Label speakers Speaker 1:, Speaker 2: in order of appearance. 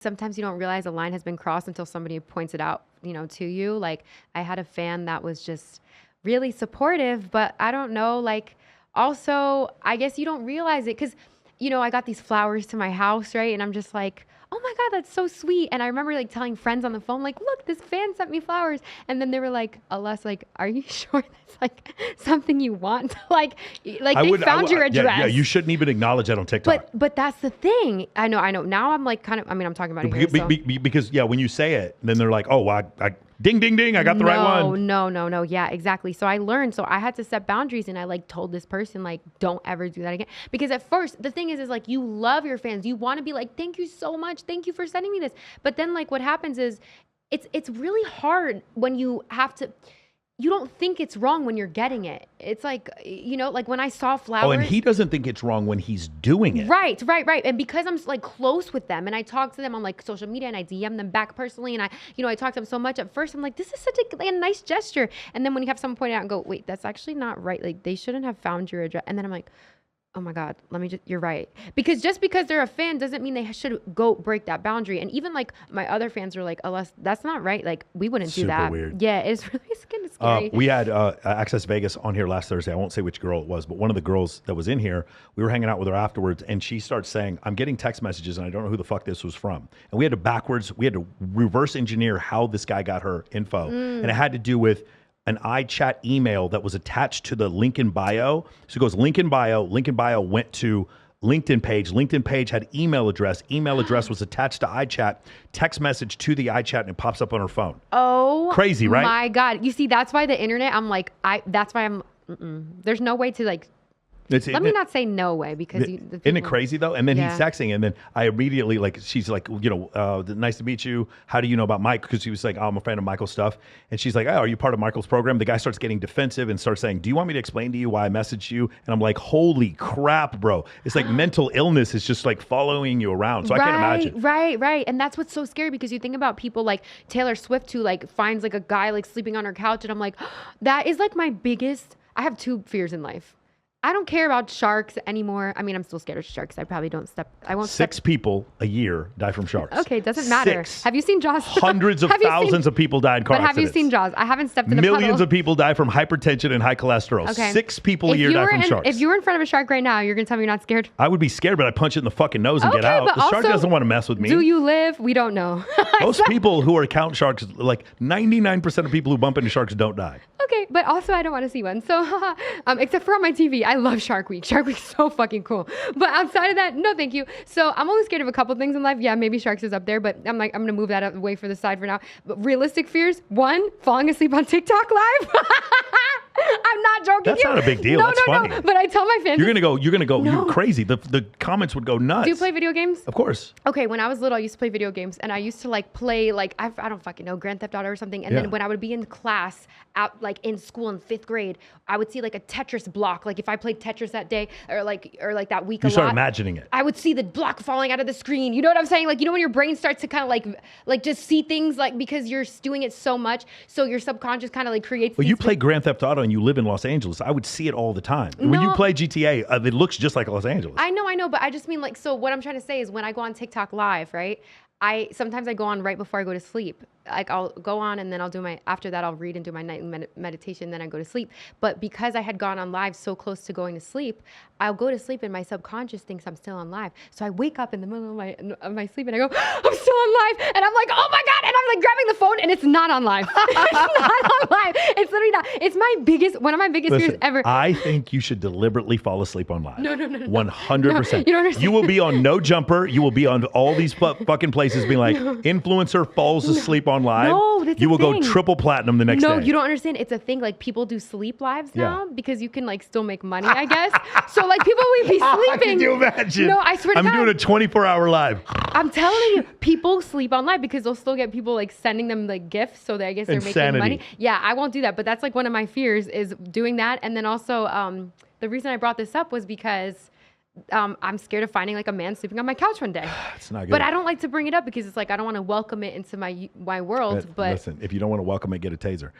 Speaker 1: sometimes you don't realize a line has been crossed until somebody points it out, to you. Like I had a fan that was just really supportive, but I don't know, like also, I guess you don't realize it because, I got these flowers to my house, right? And I'm just like, oh my God, that's so sweet. And I remember like telling friends on the phone, like, look, this fan sent me flowers. And then they were like, Alas, like, are you sure that's like something you want? They found your address.
Speaker 2: Yeah, you shouldn't even acknowledge that on TikTok.
Speaker 1: But that's the thing. I know. Now I'm like I'm talking about it here.
Speaker 2: Because when you say it, then they're like, oh, I ding, ding, ding, I got the right one.
Speaker 1: No. Yeah, exactly. So I learned. So I had to set boundaries, and I like told this person, like, don't ever do that again. Because at first, the thing is like you love your fans. You want to be like, thank you so much. Thank you for sending me this. But then like what happens is it's really hard when you have to. You don't think it's wrong when you're getting it. It's like, like when I saw flowers.
Speaker 2: Oh, and he doesn't think it's wrong when he's doing it.
Speaker 1: Right. And because I'm like close with them and I talk to them on like social media and I DM them back personally and I talk to them so much, at first I'm like, this is such a nice gesture. And then when you have someone point it out and go, wait, that's actually not right. Like they shouldn't have found your address. And then I'm like, oh my God, you're right. Because just because they're a fan doesn't mean they should go break that boundary. And even like my other fans are like, Alas, that's not right. Like we wouldn't do that.
Speaker 2: Weird.
Speaker 1: Yeah, it's really kind of scary.
Speaker 2: We had Access Vegas on here last Thursday. I won't say which girl it was, but one of the girls that was in here, we were hanging out with her afterwards and she starts saying, I'm getting text messages and I don't know who the fuck this was from. And we had to reverse engineer how this guy got her info. And it had to do with an iChat email that was attached to the link in bio. So it goes link in bio went to LinkedIn page had email address was attached to iChat, text message to the iChat, and it pops up on her phone.
Speaker 1: Oh,
Speaker 2: crazy, right?
Speaker 1: My God. You see, that's why the internet, I'm like, there's no way to like, let me not say no way because
Speaker 2: isn't it crazy though? And then he's texting, and then I immediately she's like, nice to meet you. How do you know about Mike? Because he was like, oh, I'm a fan of Michael's stuff, and she's like, oh, are you part of Michael's program? The guy starts getting defensive and starts saying, do you want me to explain to you why I messaged you? And I'm like, holy crap, bro! It's like mental illness is just like following you around. So I can't imagine.
Speaker 1: Right, and that's what's so scary because you think about people like Taylor Swift who like finds like a guy like sleeping on her couch, and I'm like, that is like my biggest. I have two fears in life. I don't care about sharks anymore. I mean, I'm still scared of sharks. I probably won't
Speaker 2: Six people a year die from sharks.
Speaker 1: Okay, it doesn't matter. Have you seen Jaws?
Speaker 2: Hundreds of thousands of people die in car accidents.
Speaker 1: But have you seen Jaws? I haven't stepped in a
Speaker 2: Millions
Speaker 1: puddle.
Speaker 2: of people die from hypertension and high cholesterol.
Speaker 1: Okay.
Speaker 2: 6 people a year die from sharks.
Speaker 1: If you were in front of a shark right now, you're going to tell me you're not scared?
Speaker 2: I would be scared, but I'd punch it in the fucking nose and get out. The shark doesn't want to mess with me.
Speaker 1: Do you live? We don't know.
Speaker 2: Most people who are count sharks, like 99% of people who bump into sharks don't die.
Speaker 1: Okay, but also I don't want to see one. So, except for on my TV, I love Shark Week. Shark Week's so fucking cool. But outside of that, no, thank you. So I'm only scared of a couple things in life. Yeah, maybe sharks is up there, but I'm like, I'm gonna move that away for the side for now. But realistic fears: 1, falling asleep on TikTok live. I'm not joking.
Speaker 2: That's not a big deal. That's funny.
Speaker 1: No. But I tell my fans,
Speaker 2: you're gonna go. No. You're crazy. The comments would go nuts.
Speaker 1: Do you play video games?
Speaker 2: Of course.
Speaker 1: Okay, when I was little, I used to play video games, and I used to like play like I don't fucking know, Grand Theft Auto or something. And then when I would be in class, out like in school in 5th grade, I would see like a Tetris block. Like if I played Tetris that day or like that week,
Speaker 2: you start imagining it.
Speaker 1: I would see the block falling out of the screen. You know what I'm saying? Like when your brain starts to kind of like just see things like because you're doing it so much, so your subconscious kind of like creates.
Speaker 2: Well, you play Grand Theft Auto and you live in Los Angeles. I would see it all the time. No. When you play GTA, it looks just like Los Angeles.
Speaker 1: I know, but I just mean like, so what I'm trying to say is when I go on TikTok live, right? Sometimes I go on right before I go to sleep. Like I'll go on and then after that I'll read and do my nightly meditation, then I go to sleep. But because I had gone on live so close to going to sleep, I'll go to sleep and my subconscious thinks I'm still on live. So I wake up in the middle of my sleep and I go, I'm still on live. And I'm like, oh my God. And I'm like grabbing the phone and it's not on live. It's not on live. It's literally not. It's one of my biggest fears ever.
Speaker 2: I think you should deliberately fall asleep on live.
Speaker 1: No.
Speaker 2: 100%.
Speaker 1: No, you don't understand.
Speaker 2: You will be on No Jumper. You will be on all these fucking places being like, influencer falls asleep on live.
Speaker 1: No, that's
Speaker 2: you will
Speaker 1: thing.
Speaker 2: go triple platinum the next day.
Speaker 1: No, you don't understand. It's a thing. Like people do sleep lives now because you can like still make money, I guess. So like people will be sleeping.
Speaker 2: Can you imagine?
Speaker 1: No, I swear to God.
Speaker 2: I'm doing a 24-hour live.
Speaker 1: I'm telling you, people sleep on live because they'll still get people like sending them like gifts. So I guess they're making money. Yeah, I won't do that. But that's like one of my fears is doing that. And then also the reason I brought this up was because I'm scared of finding like a man sleeping on my couch one day.
Speaker 2: It's not good.
Speaker 1: But I don't like to bring it up because it's like I don't want to welcome it into my world.
Speaker 2: Listen, if you don't want to welcome it, get a taser.